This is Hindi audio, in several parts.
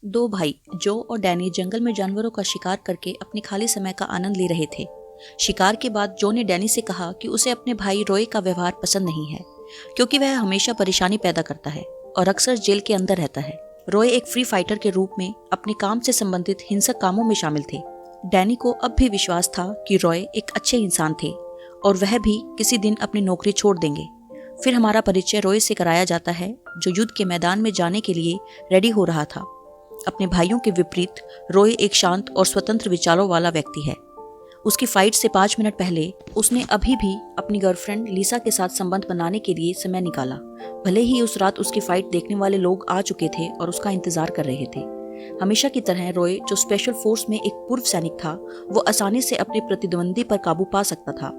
दो भाई जो और डैनी जंगल में जानवरों का शिकार करके अपने खाली समय का आनंद ले रहे थे। शिकार के बाद जो ने डैनी से कहा कि उसे अपने भाई रॉय का व्यवहार पसंद नहीं है, क्योंकि वह हमेशा परेशानी पैदा करता है और अक्सर जेल के अंदर रहता है। रॉय एक फ्री फाइटर के रूप में अपने काम से संबंधित हिंसक कामों में शामिल थे। डैनी को अब भी विश्वास था कि रॉय एक अच्छे इंसान थे और वह भी किसी दिन अपनी नौकरी छोड़ देंगे। फिर हमारा परिचय रॉय से कराया जाता है, जो युद्ध के मैदान में जाने के लिए रेडी हो रहा था। अपने भाइयों के विपरीत रॉय एक शांत और स्वतंत्र विचारों वाला व्यक्ति है। उसकी फाइट से 5 मिनट पहले उसने अभी भी अपनी गर्लफ्रेंड लिसा के साथ संबंध बनाने के लिए समय निकाला। भले ही उस रात उसकी फाइट देखने वाले लोग आ चुके थे और उसका इंतजार कर रहे थे। हमेशा की तरह रॉय, जो स्पेशल फोर्स में एक पूर्व सैनिक था, वो आसानी से अपने प्रतिद्वंदी पर काबू पा सकता था।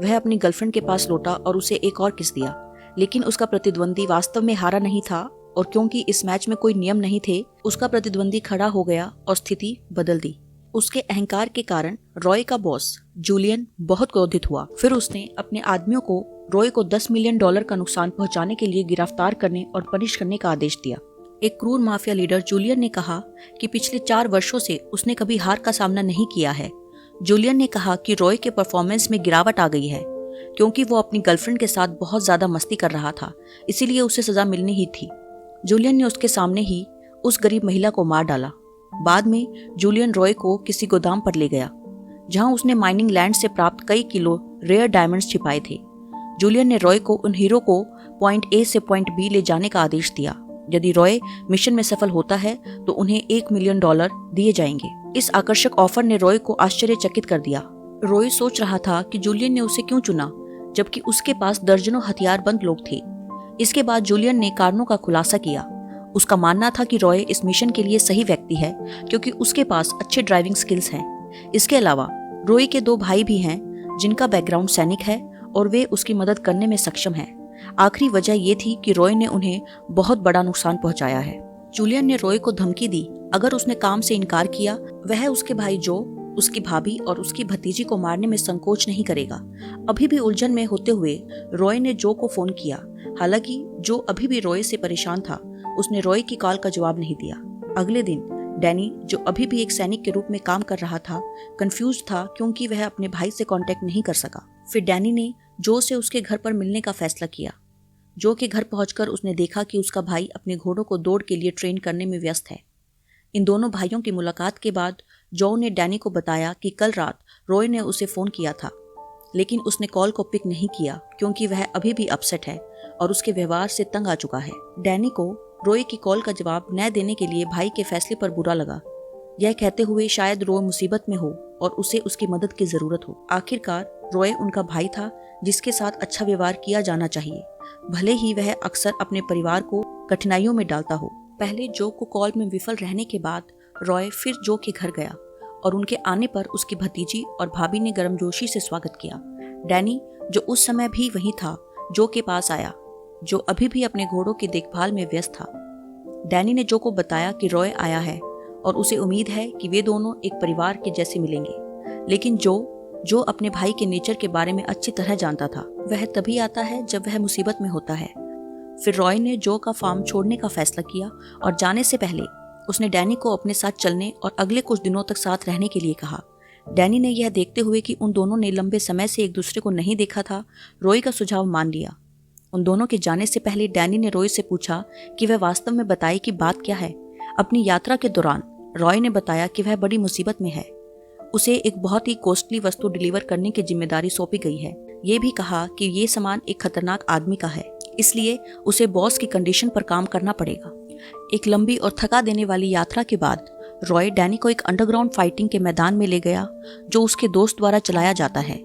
वह अपनी गर्लफ्रेंड के पास लौटा और उसे एक और किस दिया, लेकिन उसका प्रतिद्वंदी वास्तव में हारा नहीं था और क्योंकि इस मैच में कोई नियम नहीं थे, उसका प्रतिद्वंदी खड़ा हो गया और स्थिति बदल दी। उसके अहंकार के कारण रॉय का बॉस जूलियन बहुत क्रोधित हुआ। फिर उसने अपने आदमियों को रॉय को $10 मिलियन का नुकसान पहुंचाने के लिए गिरफ्तार करने और पनिश करने का आदेश दिया। एक क्रूर माफिया लीडर जूलियन ने कहा कि पिछले 4 वर्षों से उसने कभी हार का सामना नहीं किया है। जूलियन ने कहा कि रॉय के परफॉर्मेंस में गिरावट आ गई है, क्योंकि वो अपनी गर्लफ्रेंड के साथ बहुत ज्यादा मस्ती कर रहा था, इसीलिए उसे सजा मिलनी ही थी। जूलियन ने उसके सामने ही उस गरीब महिला को मार डाला। बाद में जूलियन रॉय को किसी गोदाम पर ले गया, जहां उसने माइनिंग लैंड से प्राप्त कई किलो रेयर डायमंड्स छिपाए थे। जूलियन ने रॉय को उन हीरो को पॉइंट ए से पॉइंट बी ले जाने का आदेश दिया। यदि रॉय मिशन में सफल होता है तो उन्हें $1 मिलियन दिए जाएंगे। इस आकर्षक ऑफर ने रॉय को आश्चर्यचकित कर दिया। रॉय सोच रहा था कि जूलियन ने उसे क्यों चुना, जबकि उसके पास दर्जनों हथियारबंद लोग थे। इसके बाद जूलियन ने कारणों का खुलासा किया। उसका मानना था कि रॉय इस मिशन के लिए सही व्यक्ति है, क्योंकि उसके पास अच्छे ड्राइविंग स्किल्स हैं। इसके अलावा रॉय के 2 भाई भी हैं, जिनका बैकग्राउंड सैनिक है और वे उसकी मदद करने में सक्षम हैं। आखिरी वजह ये थी कि रॉय ने उन्हें बहुत बड़ा नुकसान पहुंचाया है। जूलियन ने रॉय को धमकी दी, अगर उसने काम से इनकार किया, वह उसके भाई जो, उसकी भाभी और उसकी भतीजी को मारने में संकोच नहीं करेगा। अभी भी उलझन में होते हुए रॉय ने जो को फोन किया। हालांकि जो अभी भी रॉय से परेशान था, उसने रॉय की कॉल का जवाब नहीं दिया। अगले दिन डैनी, जो अभी भी एक सैनिक के रूप में काम कर रहा था, कंफ्यूज था क्योंकि वह अपने भाई से कांटेक्ट नहीं कर सका। फिर डैनी ने जो से उसके घर पर मिलने का फैसला किया। जो के घर पहुंचकर उसने देखा कि उसका भाई अपने घोड़ों को दौड़ के लिए ट्रेन करने में व्यस्त है। इन दोनों भाइयों की मुलाकात के बाद जो ने डैनी को बताया कि कल रात रॉय ने उसे फोन किया था, लेकिन उसने कॉल को पिक नहीं किया क्योंकि वह अभी भी अपसेट है और उसके व्यवहार से तंग आ चुका है। डैनी को रॉय की कॉल का जवाब न देने के लिए भाई के फैसले पर बुरा लगा, यह कहते हुए शायद रॉय मुसीबत में हो और उसे उसकी मदद की जरूरत हो। आखिरकार रॉय उनका भाई था, जिसके साथ अच्छा व्यवहार किया जाना चाहिए, भले ही वह अक्सर अपने परिवार को कठिनाइयों में डालता हो। पहले जो को कॉल में विफल रहने के बाद रॉय फिर जो के घर गया और उनके आने पर उसकी भतीजी और भाभी ने गर्मजोशी से स्वागत किया। डैनी, जो उस समय भी वहीं था, जो के पास आया, जो अभी भी अपने घोड़ों की देखभाल में व्यस्त था। डैनी ने जो को बताया कि रॉय आया है और उसे उम्मीद है कि वे दोनों एक परिवार के जैसे मिलेंगे। लेकिन जो अपने भाई के नेचर के बारे में अच्छी तरह जानता था, वह तभी आता है जब वह मुसीबत में होता है। फिर रॉय ने जो का फार्म छोड़ने का फैसला किया और जाने से पहले उसने डैनी को अपने साथ चलने और अगले कुछ दिनों तक साथ रहने के लिए कहा। डैनी ने यह देखते हुए कि उन दोनों ने लंबे समय से एक दूसरे को नहीं देखा था, रॉय का सुझाव मान लिया। उन दोनों के जाने से पहले डैनी ने रॉय से पूछा कि वह वास्तव में बताए कि बात क्या है। अपनी यात्रा के दौरान रॉय ने बताया कि वह बड़ी मुसीबत में है। उसे एक बहुत ही कॉस्टली वस्तु डिलीवर करने की जिम्मेदारी सौंपी गई है। ये भी कहा कि ये सामान एक खतरनाक आदमी का है, इसलिए उसे बॉस की कंडीशन पर काम करना पड़ेगा। एक लंबी और थका देने वाली यात्रा के बाद रॉय डैनी को एक अंडरग्राउंड फाइटिंग के मैदान में ले गया, जो उसके दोस्त द्वारा चलाया जाता है।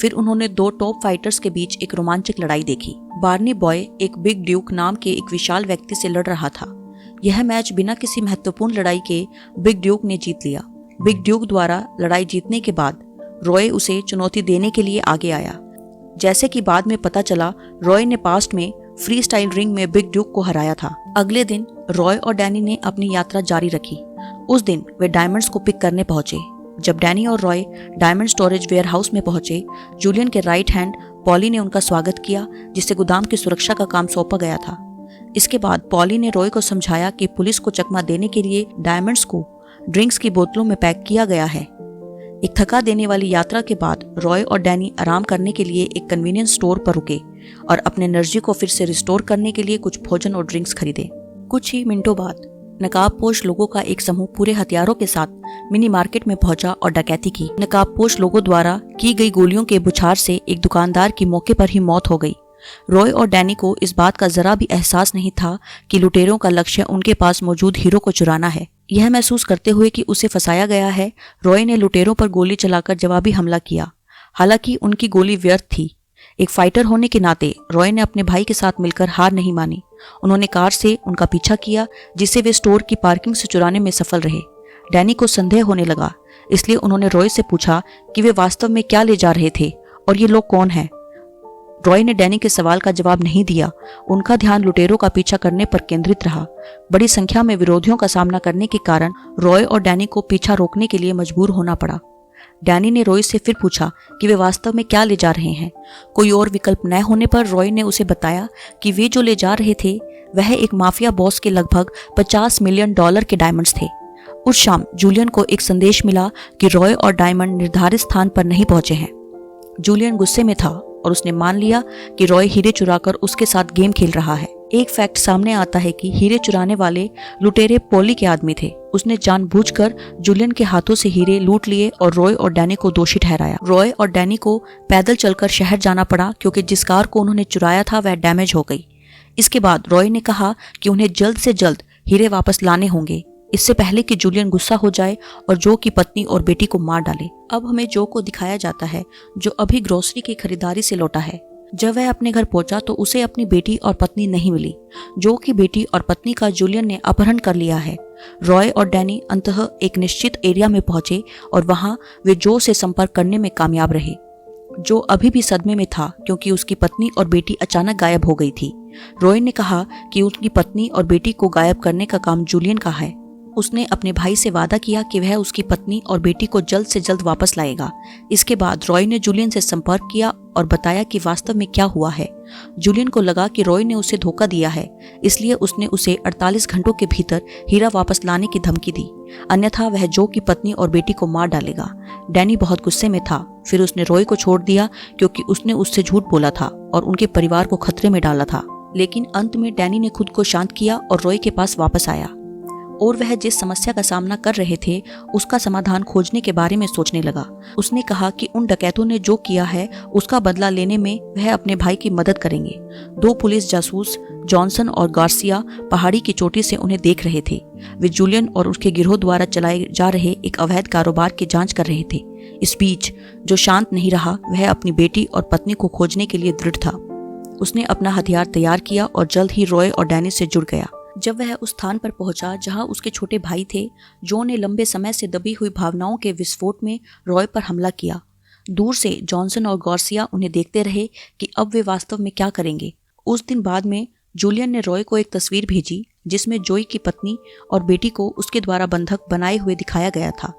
फिर उन्होंने 2 टॉप फाइटर्स के बीच एक रोमांचक लड़ाई देखी। बार्नी बॉय एक बिग ड्यूक नाम के एक विशाल व्यक्ति से लड़ रहा था। यह मैच बिना किसी महत्वपूर्ण लड़ाई के बिग ड्यूक ने जीत लिया। बिग ड्यूक द्वारा लड़ाई जीतने के बाद रॉय उसे चुनौती देने के लिए आगे आया। जैसे कि बाद में पता चला, रॉय ने पास्ट में फ्री स्टाइल रिंग में बिग ड्यूक को हराया था। अगले दिन रॉय और डैनी ने अपनी यात्रा जारी रखी। उस दिन वे डायमंड्स को पिक करने पहुंचे। जब डैनी और रॉय डायमंड स्टोरेज वेयरहाउस में पहुंचे, जूलियन के राइट हैंड पॉली ने उनका स्वागत किया, जिसे गोदाम की सुरक्षा का काम सौंपा गया था। इसके बाद पॉली ने रॉय को समझाया कि पुलिस को चकमा देने के लिए डायमंड्स को ड्रिंक्स की बोतलों में पैक किया गया है। एक थका देने वाली यात्रा के बाद रॉय और डैनी आराम करने के लिए एक कन्वीनियंस स्टोर पर रुके और अपने एनर्जी को फिर से रिस्टोर करने के लिए कुछ भोजन और ड्रिंक्स खरीदे। कुछ ही मिनटों बाद नकाबपोश लोगों का एक समूह पूरे हथियारों के साथ मिनी मार्केट में पहुंचा और डकैती की। नकाबपोश लोगों द्वारा की गई गोलियों के बुछार से एक दुकानदार की मौके पर ही मौत हो गई। रॉय और डैनी को इस बात का जरा भी एहसास नहीं था कि लुटेरों का लक्ष्य उनके पास मौजूद हीरो को चुराना है। यह महसूस करते हुए कि उसे फंसाया गया है, रॉय ने लुटेरों पर गोली चलाकर जवाबी हमला किया। हालांकि उनकी गोली व्यर्थ थी। एक फाइटर होने के नाते रॉय ने अपने भाई के साथ मिलकर हार नहीं मानी। उन्होंने कार से उनका पीछा किया, जिसे वे स्टोर की पार्किंग से चुराने में सफल रहे। डैनी को संदेह होने लगा, इसलिए उन्होंने रॉय से पूछा कि वे वास्तव में क्या ले जा रहे थे और ये लोग कौन हैं। रॉय ने डैनी के सवाल का जवाब नहीं दिया। उनका ध्यान लुटेरों का पीछा करने पर केंद्रित रहा। बड़ी संख्या में विरोधियों का सामना करने के कारण रॉय और डैनी को पीछा रोकने के लिए मजबूर होना पड़ा। डैनी ने रॉय से फिर पूछा कि वे वास्तव में क्या ले जा रहे हैं। कोई और विकल्प न होने पर रॉय ने उसे बताया कि वे जो ले जा रहे थे वह एक माफिया बॉस के लगभग $50 मिलियन के डायमंड्स थे। उस शाम जूलियन को एक संदेश मिला कि रॉय और डायमंड निर्धारित स्थान पर नहीं पहुंचे हैं। जूलियन गुस्से में था और उसने मान लिया कि रॉय हीरे चुराकर उसके साथ गेम खेल रहा है। एक फैक्ट सामने आता है कि हीरे चुराने वाले लुटेरे पॉली के आदमी थे। उसने जानबूझकर जूलियन के हाथों से हीरे लूट लिए और रॉय और डैनी को दोषी ठहराया। रॉय और डैनी को पैदल चलकर शहर जाना पड़ा क्योंकि जिस कार को उन्होंने चुराया था वह डैमेज हो गई। इसके बाद रॉय ने कहा कि उन्हें जल्द से जल्द हीरे वापस लाने होंगे, इससे पहले कि जूलियन गुस्सा हो जाए और जो की पत्नी और बेटी को मार डाले। अब हमें जो को दिखाया जाता है जो अभी ग्रोसरी की खरीदारी से लौटा है। जब वह अपने घर पहुंचा तो उसे अपनी बेटी और पत्नी नहीं मिली। जो की बेटी और पत्नी का जूलियन ने अपहरण कर लिया है। रॉय और डैनी अंततः एक निश्चित एरिया में पहुंचे और वहां वे जो से संपर्क करने में कामयाब रहे। जो अभी भी सदमे में था क्योंकि उसकी पत्नी और बेटी अचानक गायब हो गई थी। रॉय ने कहा कि उसकी पत्नी और बेटी को गायब करने का काम जूलियन का है। उसने अपने भाई से वादा किया कि वह उसकी पत्नी और बेटी को जल्द से जल्द वापस लाएगा। इसके बाद रॉय ने जूलियन से संपर्क किया और बताया कि वास्तव में क्या हुआ है। जूलियन को लगा कि रॉय ने उसे धोखा दिया है, इसलिए उसने उसे 48 घंटों के भीतर हीरा वापस लाने की धमकी दी, अन्यथा वह जो की पत्नी और बेटी को मार डालेगा। डैनी बहुत गुस्से में था। फिर उसने रॉय को छोड़ दिया क्योंकि उसने उससे झूठ बोला था और उनके परिवार को खतरे में डाला था। लेकिन अंत में डैनी ने खुद को शांत किया और रॉय के पास वापस आया और वह जिस समस्या का सामना कर रहे थे उसका समाधान खोजने के बारे में सोचने लगा। उसने कहा कि उन डकैतों ने जो किया है उसका बदला लेने में वह अपने भाई की मदद करेंगे। 2 पुलिस जासूस जॉनसन और गार्सिया पहाड़ी की चोटी से उन्हें देख रहे थे। वे जूलियन और उसके गिरोह द्वारा चलाए जा रहे एक अवैध कारोबार की जांच कर रहे थे। इस बीच जो शांत नहीं रहा वह अपनी बेटी और पत्नी को खोजने के लिए दृढ़ था। उसने अपना हथियार तैयार किया और जल्द ही रॉय और डैनी से जुड़ गया। जब वह उस स्थान पर पहुंचा जहां उसके छोटे भाई थे, जो ने लंबे समय से दबी हुई भावनाओं के विस्फोट में रॉय पर हमला किया। दूर से जॉनसन और गार्सिया उन्हें देखते रहे कि अब वे वास्तव में क्या करेंगे। उस दिन बाद में जूलियन ने रॉय को एक तस्वीर भेजी जिसमें जोई की पत्नी और बेटी को उसके द्वारा बंधक बनाए हुए दिखाया गया था।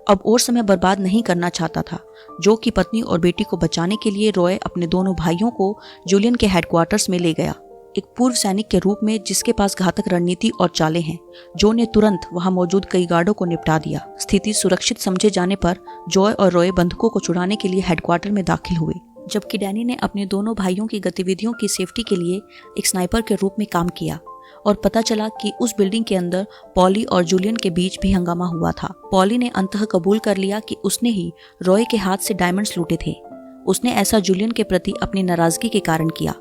अब और समय बर्बाद नहीं करना चाहता था। जो की पत्नी और बेटी को बचाने के लिए रॉय अपने दोनों भाइयों को जूलियन के हेडक्वार्टर्स में ले गया। एक पूर्व सैनिक के रूप में जिसके पास घातक रणनीति और चालें हैं, जो ने तुरंत वहां मौजूद कई गार्डों को निपटा दिया। स्थिति सुरक्षित समझे जाने पर जॉय और रॉय बंधकों को छुड़ाने के लिए हेडक्वार्टर में दाखिल हुए, जबकि डैनी ने अपने दोनों भाइयों की गतिविधियों की सेफ्टी के लिए एक स्नाइपर के रूप में काम किया। और पता चला कि उस बिल्डिंग के अंदर पॉली और जूलियन के बीच भी हंगामा हुआ था। पॉली ने अंततः कबूल कर लिया कि उसने ही रॉय के हाथ से डायमंड्स लूटे थे। उसने ऐसा जूलियन के प्रति अपनी नाराजगी के कारण किया।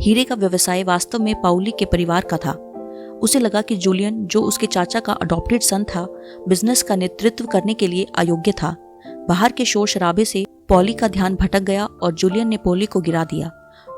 हीरे का व्यवसाय वास्तव में पाउली के परिवार का था। उसे लगा कि जूलियन, जो उसके चाचा का अडॉप्टेड सन था, बिजनेस का नेतृत्व करने के लिए अयोग्य था। बाहर के शोर शराबे से पॉली का ध्यान भटक गया और जूलियन ने पॉली को गिरा दिया।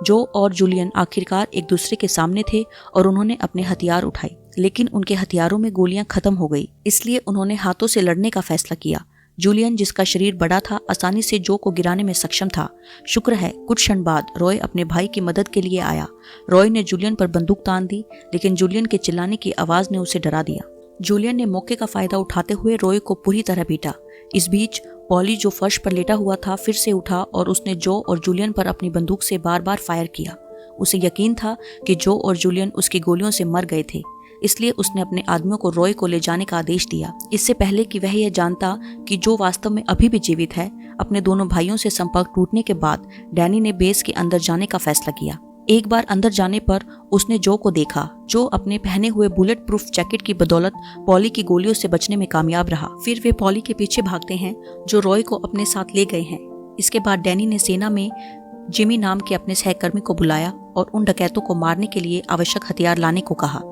जो और जूलियन आखिरकार एक दूसरे के सामने थे और उन्होंने अपने हथियार उठाए, लेकिन उनके हथियारों में गोलियां खत्म हो गई, इसलिए उन्होंने हाथों से लड़ने का फैसला किया। जूलियन, जिसका शरीर बड़ा था, आसानी से जो को गिराने में सक्षम था। शुक्र है कुछ क्षण बाद रॉय अपने भाई की मदद के लिए आया। रॉय ने जूलियन पर बंदूक तान दी, लेकिन जूलियन के चिल्लाने की आवाज ने उसे डरा दिया। जूलियन ने मौके का फायदा उठाते हुए रॉय को पूरी तरह पीटा। इस बीच पॉली, जो फर्श पर लेटा हुआ था, फिर से उठा और उसने जो और जूलियन पर अपनी बंदूक से बार बार फायर किया। उसे यकीन था कि जो और जूलियन उसकी गोलियों से मर गए थे, इसलिए उसने अपने आदमियों को रॉय को ले जाने का आदेश दिया। इससे पहले कि वह यह जानता कि जो वास्तव में अभी भी जीवित है, अपने दोनों भाइयों से संपर्क टूटने के बाद डैनी ने बेस के अंदर जाने का फैसला किया। एक बार अंदर जाने पर उसने जो को देखा, जो अपने पहने हुए बुलेट प्रूफ जैकेट की बदौलत पॉली की गोलियों से बचने में कामयाब रहा। फिर वे पॉली के पीछे भागते हैं जो रॉय को अपने साथ ले गए हैं। इसके बाद डैनी ने सेना में जिमी नाम के अपने सहकर्मी को बुलाया और उन डकैतों को मारने के लिए आवश्यक हथियार लाने को कहा।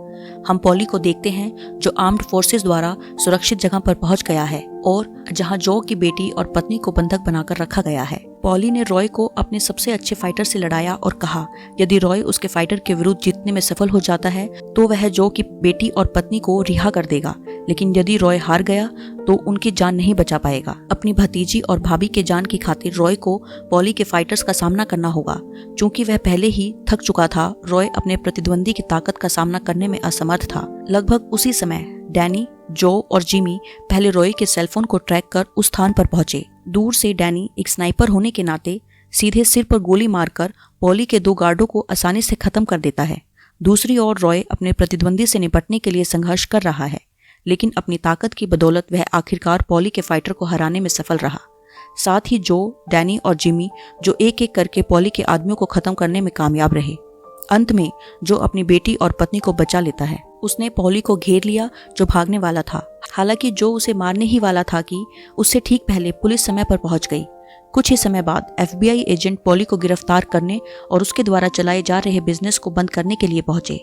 हम पॉली को देखते हैं जो आर्म्ड फोर्सेस द्वारा सुरक्षित जगह पर पहुंच गया है और जहां जो की बेटी और पत्नी को बंधक बनाकर रखा गया है। पॉली ने रॉय को अपने सबसे अच्छे फाइटर से लड़ाया और कहा यदि रॉय उसके फाइटर के विरुद्ध जीतने में सफल हो जाता है तो वह जो की बेटी और पत्नी को रिहा कर देगा, लेकिन यदि रॉय हार गया तो उनकी जान नहीं बचा पाएगा। अपनी भतीजी और भाभी के जान की खातिर रॉय को पॉली के फाइटर्स का सामना करना होगा। चूंकि वह पहले ही थक चुका था, रॉय अपने प्रतिद्वंदी की ताकत का सामना करने में असमर्थ था। लगभग उसी समय डैनी, जो और जिमी पहले रॉय के सेलफोन को ट्रैक कर उस स्थान पर पहुंचे। दूर से डैनी एक स्नाइपर होने के नाते सीधे सिर पर गोली मारकर पॉली के 2 गार्डों को आसानी से खत्म कर देता है। दूसरी ओर रॉय अपने प्रतिद्वंदी से निपटने के लिए संघर्ष कर रहा है, लेकिन अपनी ताकत की बदौलत वह आखिरकार पॉली के फाइटर को हराने में सफल रहा। साथ ही जो, डैनी और जिमी जो एक एक करके पॉली के आदमियों को खत्म करने में कामयाब रहे। अंत में जो अपनी बेटी और पत्नी को बचा लेता है। उसने पॉली को घेर लिया जो भागने वाला था। हालांकि जो उसे मारने ही वाला था कि उससे ठीक पहले पुलिस समय पर पहुंच गई। कुछ ही समय बाद FBI एजेंट पॉली को गिरफ्तार करने और उसके द्वारा चलाए जा रहे बिजनेस को बंद करने के लिए पहुंचे।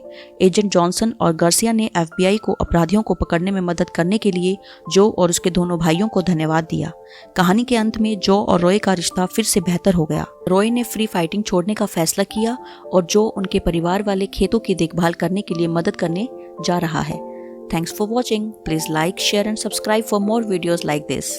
एजेंट जॉनसन और गार्सिया ने FBI को अपराधियों को पकड़ने में मदद करने के लिए जो और उसके दोनों भाइयों को धन्यवाद दिया। कहानी के अंत में जो और रॉय का रिश्ता फिर से बेहतर हो गया। रॉय ने फ्री फाइटिंग छोड़ने का फैसला किया और जो उनके परिवार वाले खेतों की देखभाल करने के लिए मदद करने जा रहा है। Thanks for watching. Please like, share and subscribe for more videos like this.